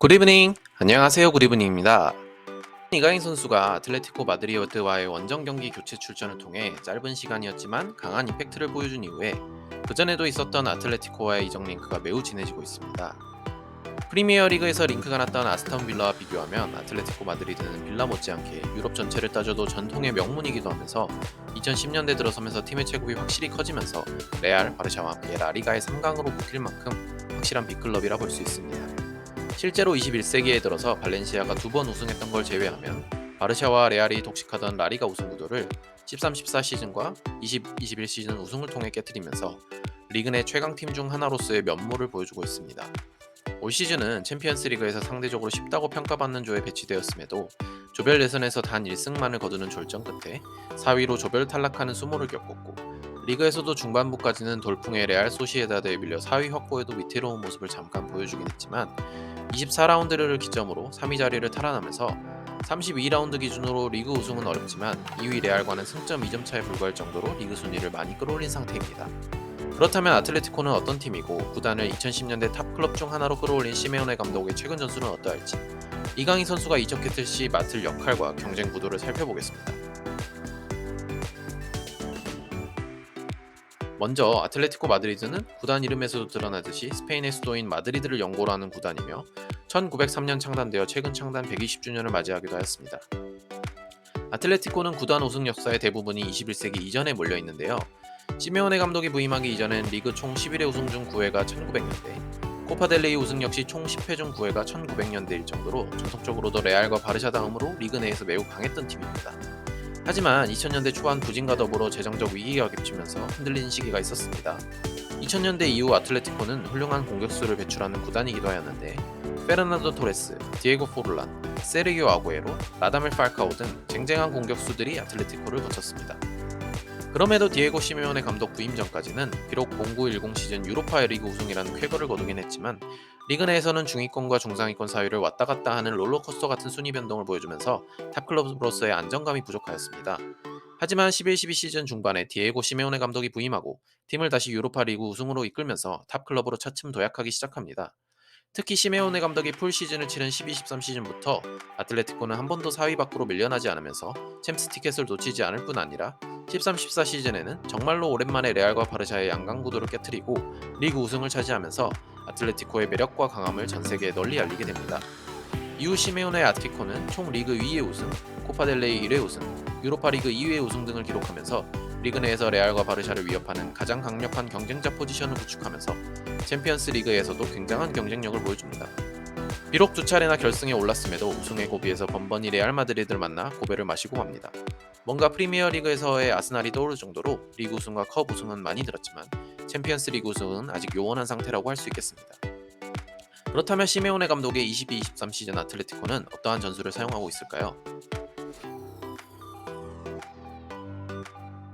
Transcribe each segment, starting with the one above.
굿이브닝! 안녕하세요, 굿이브닝입니다. 이강인 선수가 아틀레티코 마드리드와의 원정 경기 교체 출전을 통해 짧은 시간이었지만 강한 임팩트를 보여준 이후에 그전에도 있었던 아틀레티코와의 이적 링크가 매우 진해지고 있습니다. 프리미어 리그에서 링크가 났던 아스턴 빌라와 비교하면 아틀레티코 마드리드는 빌라 못지않게 유럽 전체를 따져도 전통의 명문이기도 하면서 2010년대 들어서면서 팀의 체급이 확실히 커지면서 레알, 바르샤와 함께 라리가의 3강으로 붙을 만큼 확실한 빅클럽이라 볼 수 있습니다. 실제로 21세기에 들어서 발렌시아가 2번 우승했던 걸 제외하면 바르샤와 레알이 독식하던 라리가 우승 구도를 13-14 시즌과 20-21 시즌 우승을 통해 깨뜨리면서 리그 내 최강팀 중 하나로서의 면모를 보여주고 있습니다. 올 시즌은 챔피언스 리그에서 상대적으로 쉽다고 평가받는 조에 배치되었음에도 조별 예선에서 단 1승만을 거두는 졸전 끝에 4위로 조별 탈락하는 수모를 겪었고, 리그에서도 중반부까지는 돌풍의 레알 소시에다드에 밀려 4위 확보에도 위태로운 모습을 잠깐 보여주긴 했지만 24라운드를 기점으로 3위 자리를 탈환하면서 32라운드 기준으로 리그 우승은 어렵지만 2위 레알과는 승점 2점 차에 불과할 정도로 리그 순위를 많이 끌어올린 상태입니다. 그렇다면 아틀레티코는 어떤 팀이고 구단을 2010년대 탑클럽 중 하나로 끌어올린 시메오네 감독의 최근 전술은 어떠할지, 이강인 선수가 이적했을 시 맡을 역할과 경쟁 구도를 살펴보겠습니다. 먼저 아틀레티코 마드리드는 구단 이름에서도 드러나듯이 스페인의 수도인 마드리드를 연고로 하는 구단이며 1903년 창단되어 최근 창단 120주년을 맞이하기도 하였습니다. 아틀레티코는 구단 우승 역사의 대부분이 21세기 이전에 몰려 있는데요. 시메오네 감독이 부임하기 이전엔 리그 총 11회 우승 중 9회가 1900년대, 코파델레이 우승 역시 총 10회 중 9회가 1900년대일 정도로 전통적으로도 레알과 바르샤 다음으로 리그 내에서 매우 강했던 팀입니다. 하지만 2000년대 초반 부진과 더불어 재정적 위기가 겹치면서 흔들리는 시기가 있었습니다. 2000년대 이후 아틀레티코는 훌륭한 공격수를 배출하는 구단이기도 하였는데 페르난도 토레스, 디에고 포르란, 세르기오 아구에로, 라다멜 팔카오 등 쟁쟁한 공격수들이 아틀레티코를 거쳤습니다. 그럼에도 디에고 시메오네 감독 부임 전까지는 비록 0910 시즌 유로파 리그 우승이라는 쾌거를 거두긴 했지만 리그 내에서는 중위권과 중상위권 사이를 왔다 갔다 하는 롤러코스터 같은 순위 변동을 보여주면서 탑클럽으로서의 안정감이 부족하였습니다. 하지만 11-12 시즌 중반에 디에고 시메오네 감독이 부임하고 팀을 다시 유로파 리그 우승으로 이끌면서 탑클럽으로 차츰 도약하기 시작합니다. 특히 시메오네 감독이 풀 시즌을 치른 12-13 시즌부터 아틀레티코는 한 번도 4위 밖으로 밀려나지 않으면서 챔스 티켓을 놓치지 않을 뿐 아니라 13-14 시즌에는 정말로 오랜만에 레알과 바르샤의 양강 구도를 깨뜨리고 리그 우승을 차지하면서 아틀레티코의 매력과 강함을 전 세계에 널리 알리게 됩니다. 이후 시메오네 아틀레티코는 총 리그 2회 우승, 코파델레이 1회 우승, 유로파리그 2회 우승 등을 기록하면서 리그 내에서 레알과 바르샤를 위협하는 가장 강력한 경쟁자 포지션을 구축하면서 챔피언스 리그에서도 굉장한 경쟁력을 보여줍니다. 비록 두 차례나 결승에 올랐음에도 우승의 고비에서 번번이 레알 마드리드를 만나 고배를 마시고 갑니다. 뭔가 프리미어 리그에서의 아스날이 떠오를 정도로 리그 우승과 컵 우승은 많이 들었지만 챔피언스 리그 우승은 아직 요원한 상태라고 할 수 있겠습니다. 그렇다면 시메오네 감독의 22-23 시즌 아틀레티코는 어떠한 전술을 사용하고 있을까요?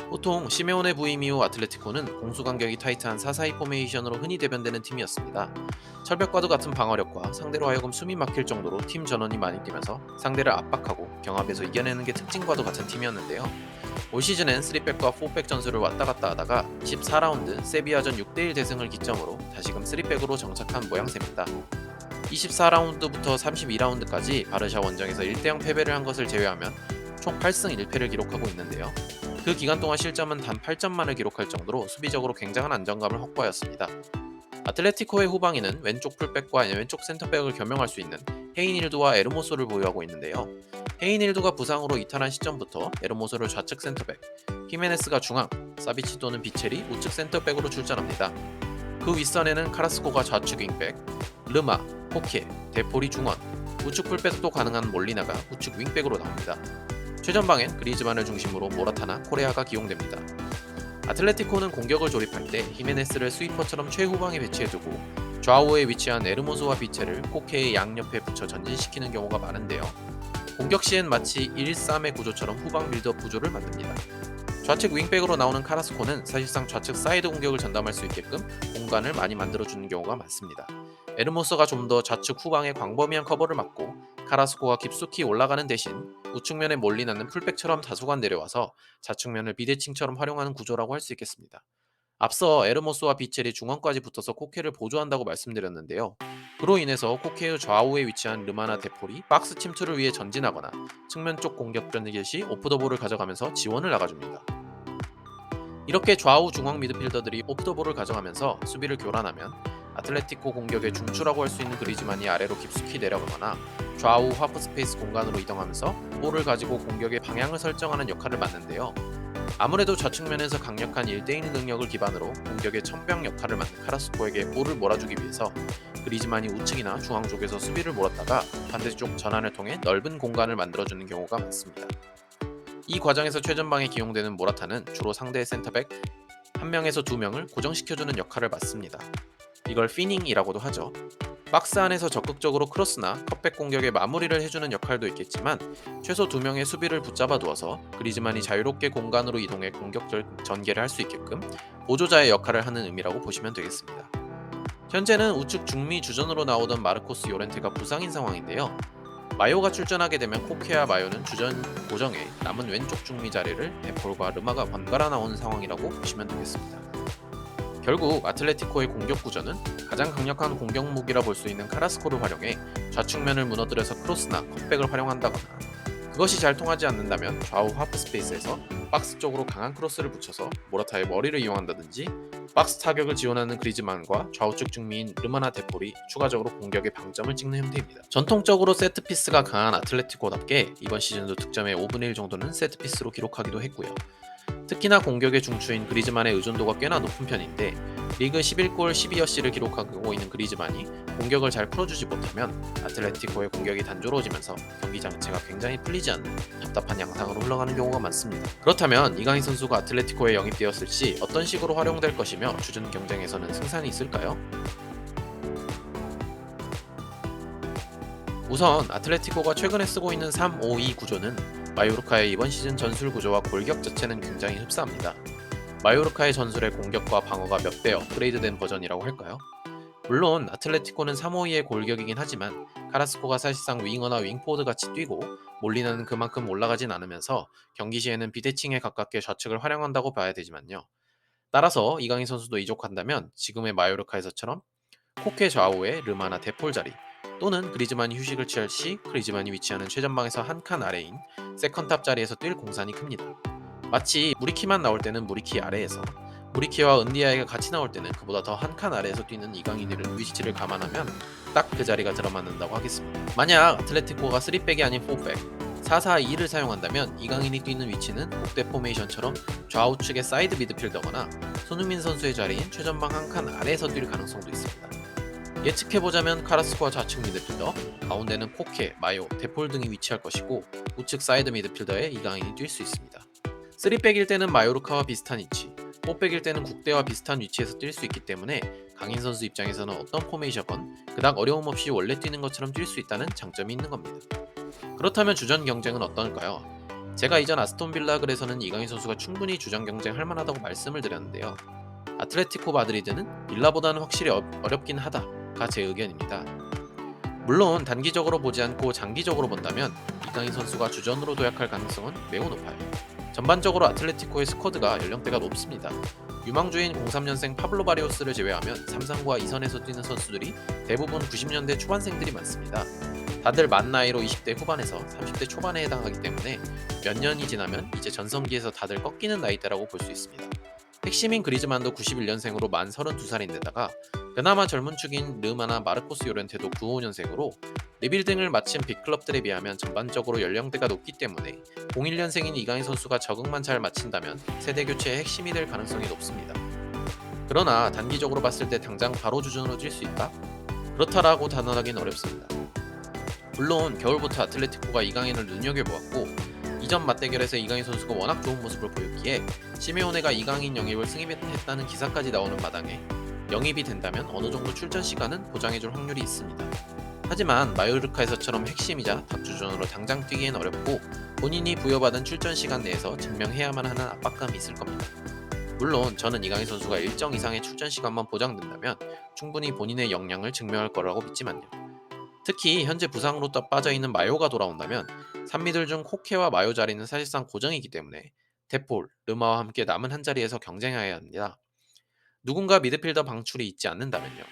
보통 시메오네 부임 이후 아틀레티코는 공수간격이 타이트한 4-4-2 포메이션으로 흔히 대변되는 팀이었습니다. 철벽과도 같은 방어력과 상대로 하여금 숨이 막힐 정도로 팀 전원이 많이 뛰면서 상대를 압박하고 경합에서 이겨내는 게 특징과도 같은 팀이었는데요. 올 시즌엔 3백과 4백 전술을 왔다 갔다 하다가 14라운드 세비야전 6대1 대승을 기점으로 다시금 3백으로 정착한 모양새입니다. 24라운드부터 32라운드까지 바르샤 원정에서 1대0 패배를 한 것을 제외하면 총 8승 1패를 기록하고 있는데요. 그 기간 동안 실점은 단 8점만을 기록할 정도로 수비적으로 굉장한 안정감을 확보하였습니다. 아틀레티코의 후방에는 왼쪽 풀백과 왼쪽 센터백을 겸용할 수 있는 헤이닐두와 에르모소를 보유하고 있는데요. 헤이닐두가 부상으로 이탈한 시점부터 에르모소를 좌측 센터백, 히메네스가 중앙, 사비치 또는 비체리 우측 센터백으로 출전합니다. 그 윗선에는 카라스코가 좌측 윙백, 르마, 코케, 데폴이 중원, 우측 풀백도 가능한 몰리나가 우측 윙백으로 나옵니다. 최전방엔 그리즈만을 중심으로 모라타나 코레아가 기용됩니다. 아틀레티코는 공격을 조립할 때 히메네스를 스위퍼처럼 최후방에 배치해두고 좌우에 위치한 에르모소와 비체를 코케의 양옆에 붙여 전진시키는 경우가 많은데요. 공격 시엔 마치 1-3의 구조처럼 후방 빌드업 구조를 만듭니다. 좌측 윙백으로 나오는 카라스코는 사실상 좌측 사이드 공격을 전담할 수 있게끔 공간을 많이 만들어주는 경우가 많습니다. 에르모소가 좀 더 좌측 후방의 광범위한 커버를 막고 카라스코가 깊숙이 올라가는 대신 우측면에 몰리나는 풀백처럼 다소간 내려와서 좌측면을 비대칭처럼 활용하는 구조라고 할 수 있겠습니다. 앞서 에르모스와 비첼이 중원까지 붙어서 코케를 보조한다고 말씀드렸는데요. 그로 인해서 코케의 좌우에 위치한 르마나 데폴이 박스 침투를 위해 전진하거나 측면 쪽 공격 전개 시 오프 더 볼을 가져가면서 지원을 나가줍니다. 이렇게 좌우 중앙 미드필더들이 오프 더 볼을 가져가면서 수비를 교란하면 아틀레티코 공격의 중추라고 할 수 있는 그리즈만이 아래로 깊숙이 내려가거나 좌우 하프 스페이스 공간으로 이동하면서 볼을 가지고 공격의 방향을 설정하는 역할을 맡는데요. 아무래도 좌측면에서 강력한 1대1 능력을 기반으로 공격의 천병 역할을 맡는 카라스코에게 볼을 몰아주기 위해서 그리즈만이 우측이나 중앙 쪽에서 수비를 몰았다가 반대쪽 전환을 통해 넓은 공간을 만들어주는 경우가 많습니다. 이 과정에서 최전방에 기용되는 모라타는 주로 상대의 센터백 1명에서 2명을 고정시켜주는 역할을 맡습니다. 이걸 피닝이라고도 하죠. 박스 안에서 적극적으로 크로스나 컵백 공격의 마무리를 해주는 역할도 있겠지만 최소 2명의 수비를 붙잡아 두어서 그리즈만이 자유롭게 공간으로 이동해 공격 전개를 할 수 있게끔 보조자의 역할을 하는 의미라고 보시면 되겠습니다. 현재는 우측 중미 주전으로 나오던 마르코스 요렌테가 부상인 상황인데요. 마요가 출전하게 되면 코케와 마요는 주전 고정에 남은 왼쪽 중미 자리를 데폴과 르마가 번갈아 나오는 상황이라고 보시면 되겠습니다. 결국 아틀레티코의 공격 구조는 가장 강력한 공격 무기라 볼 수 있는 카라스코를 활용해 좌측면을 무너뜨려서 크로스나 컵백을 활용한다거나 그것이 잘 통하지 않는다면 좌우 하프 스페이스에서 박스 쪽으로 강한 크로스를 붙여서 모라타의 머리를 이용한다든지 박스 타격을 지원하는 그리즈만과 좌우측 중미인 르마나 데폴이 추가적으로 공격의 방점을 찍는 형태입니다. 전통적으로 세트피스가 강한 아틀레티코답게 이번 시즌도 득점의 5분의 1 정도는 세트피스로 기록하기도 했고요. 특히나 공격의 중추인 그리즈만의 의존도가 꽤나 높은 편인데 리그 11골 12어시를 기록하고 있는 그리즈만이 공격을 잘 풀어주지 못하면 아틀레티코의 공격이 단조로워지면서 경기 자체가 굉장히 풀리지 않는 답답한 양상으로 흘러가는 경우가 많습니다. 그렇다면 이강인 선수가 아틀레티코에 영입되었을 시 어떤 식으로 활용될 것이며 주전 경쟁에서는 승산이 있을까요? 우선 아틀레티코가 최근에 쓰고 있는 3-5-2 구조는 마요르카의 이번 시즌 전술 구조와 골격 자체는 굉장히 흡사합니다. 마요르카의 전술의 공격과 방어가 몇 배 업그레이드된 버전이라고 할까요? 물론 아틀레티코는 3-5-2의 골격이긴 하지만 카라스코가 사실상 윙어나 윙포워드 같이 뛰고 몰리는 그만큼 올라가진 않으면서 경기 시에는 비대칭에 가깝게 좌측을 활용한다고 봐야 되지만요. 따라서 이강인 선수도 이적한다면 지금의 마요르카에서처럼 코케 좌우에 르마나 데폴 자리 또는 그리즈만이 휴식을 취할 시 그리즈만이 위치하는 최전방에서 한 칸 아래인 세컨탑 자리에서 뛸 공산이 큽니다. 마치 무리키만 나올 때는 무리키 아래에서 무리키와 은디아이가 같이 나올 때는 그보다 더 한 칸 아래에서 뛰는 이강인의 위치를 감안하면 딱 그 자리가 들어맞는다고 하겠습니다. 만약 아틀레티코가 3백이 아닌 4백 4-4-2를 사용한다면 이강인이 뛰는 위치는 국대 포메이션처럼 좌우측의 사이드 미드필더거나 손흥민 선수의 자리인 최전방 한 칸 아래에서 뛸 가능성도 있습니다. 예측해보자면 카라스코와 좌측 미드필더, 가운데는 코케, 마요, 데폴 등이 위치할 것이고 우측 사이드 미드필더에 이강인이 뛸 수 있습니다. 3백일 때는 마요르카와 비슷한 위치, 4백일 때는 국대와 비슷한 위치에서 뛸 수 있기 때문에 강인 선수 입장에서는 어떤 포메이션건 그닥 어려움 없이 원래 뛰는 것처럼 뛸 수 있다는 장점이 있는 겁니다. 그렇다면 주전 경쟁은 어떨까요? 제가 이전 아스톤 빌라 글에서는 이강인 선수가 충분히 주전 경쟁할 만하다고 말씀을 드렸는데요. 아틀레티코 마드리드는 빌라보다는 확실히 어렵긴 하다가 제 의견입니다. 물론 단기적으로 보지 않고 장기적으로 본다면 이강인 선수가 주전으로 도약할 가능성은 매우 높아요. 전반적으로 아틀레티코의 스쿼드가 연령대가 높습니다. 유망주인 03년생 파블로 바리오스를 제외하면 3상과 2선에서 뛰는 선수들이 대부분 90년대 초반생들이 많습니다. 다들 만 나이로 20대 후반에서 30대 초반에 해당하기 때문에 몇 년이 지나면 이제 전성기에서 다들 꺾이는 나이대라고 볼 수 있습니다. 핵심인 그리즈만도 91년생으로 만 32살인데다가 그나마 젊은 축인 르마나 마르코스 요렌테도 95년생으로 리빌딩을 마친 빅클럽들에 비하면 전반적으로 연령대가 높기 때문에 01년생인 이강인 선수가 적응만 잘 마친다면 세대 교체의 핵심이 될 가능성이 높습니다. 그러나 단기적으로 봤을 때 당장 바로 주전으로 뛸 수 있다? 그렇다라고 단언하기는 어렵습니다. 물론 겨울부터 아틀레티코가 이강인을 눈여겨보았고 이전 맞대결에서 이강인 선수가 워낙 좋은 모습을 보였기에 시메오네가 이강인 영입을 승인했다는 기사까지 나오는 마당에 영입이 된다면 어느 정도 출전 시간은 보장해줄 확률이 있습니다. 하지만 마요르카에서처럼 핵심이자 닥주전으로 당장 뛰기엔 어렵고 본인이 부여받은 출전 시간 내에서 증명해야만 하는 압박감이 있을 겁니다. 물론 저는 이강인 선수가 일정 이상의 출전 시간만 보장된다면 충분히 본인의 역량을 증명할 거라고 믿지만요. 특히 현재 부상으로 빠져있는 마요가 돌아온다면 3미들 중 코케와 마요 자리는 사실상 고정이기 때문에 테폴, 르마와 함께 남은 한 자리에서 경쟁해야 합니다. 누군가 미드필더 방출이 있지 않는다면요.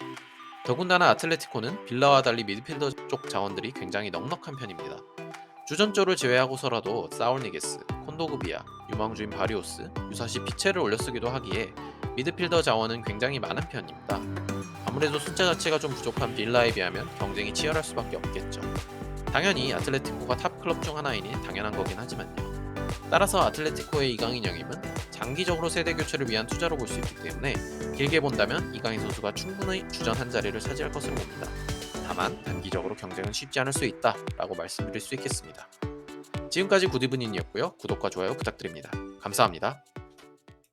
더군다나 아틀레티코는 빌라와 달리 미드필더 쪽 자원들이 굉장히 넉넉한 편입니다. 주전조를 제외하고서라도 사울니게스, 콘도그비아, 유망주인 바리오스, 유사시 피체를 올려쓰기도 하기에 미드필더 자원은 굉장히 많은 편입니다. 아무래도 숫자 자체가 좀 부족한 빌라에 비하면 경쟁이 치열할 수밖에 없겠죠. 당연히 아틀레티코가 탑 클럽 중 하나이니 당연한 거긴 하지만요. 따라서 아틀레티코의 이강인 영입은 장기적으로 세대 교체를 위한 투자로 볼 수 있기 때문에 길게 본다면 이강인 선수가 충분히 주전 한 자리를 차지할 것으로 봅니다. 다만 단기적으로 경쟁은 쉽지 않을 수 있다라고 말씀드릴 수 있겠습니다. 지금까지 구디브닌이었고요. 구독과 좋아요 부탁드립니다. 감사합니다.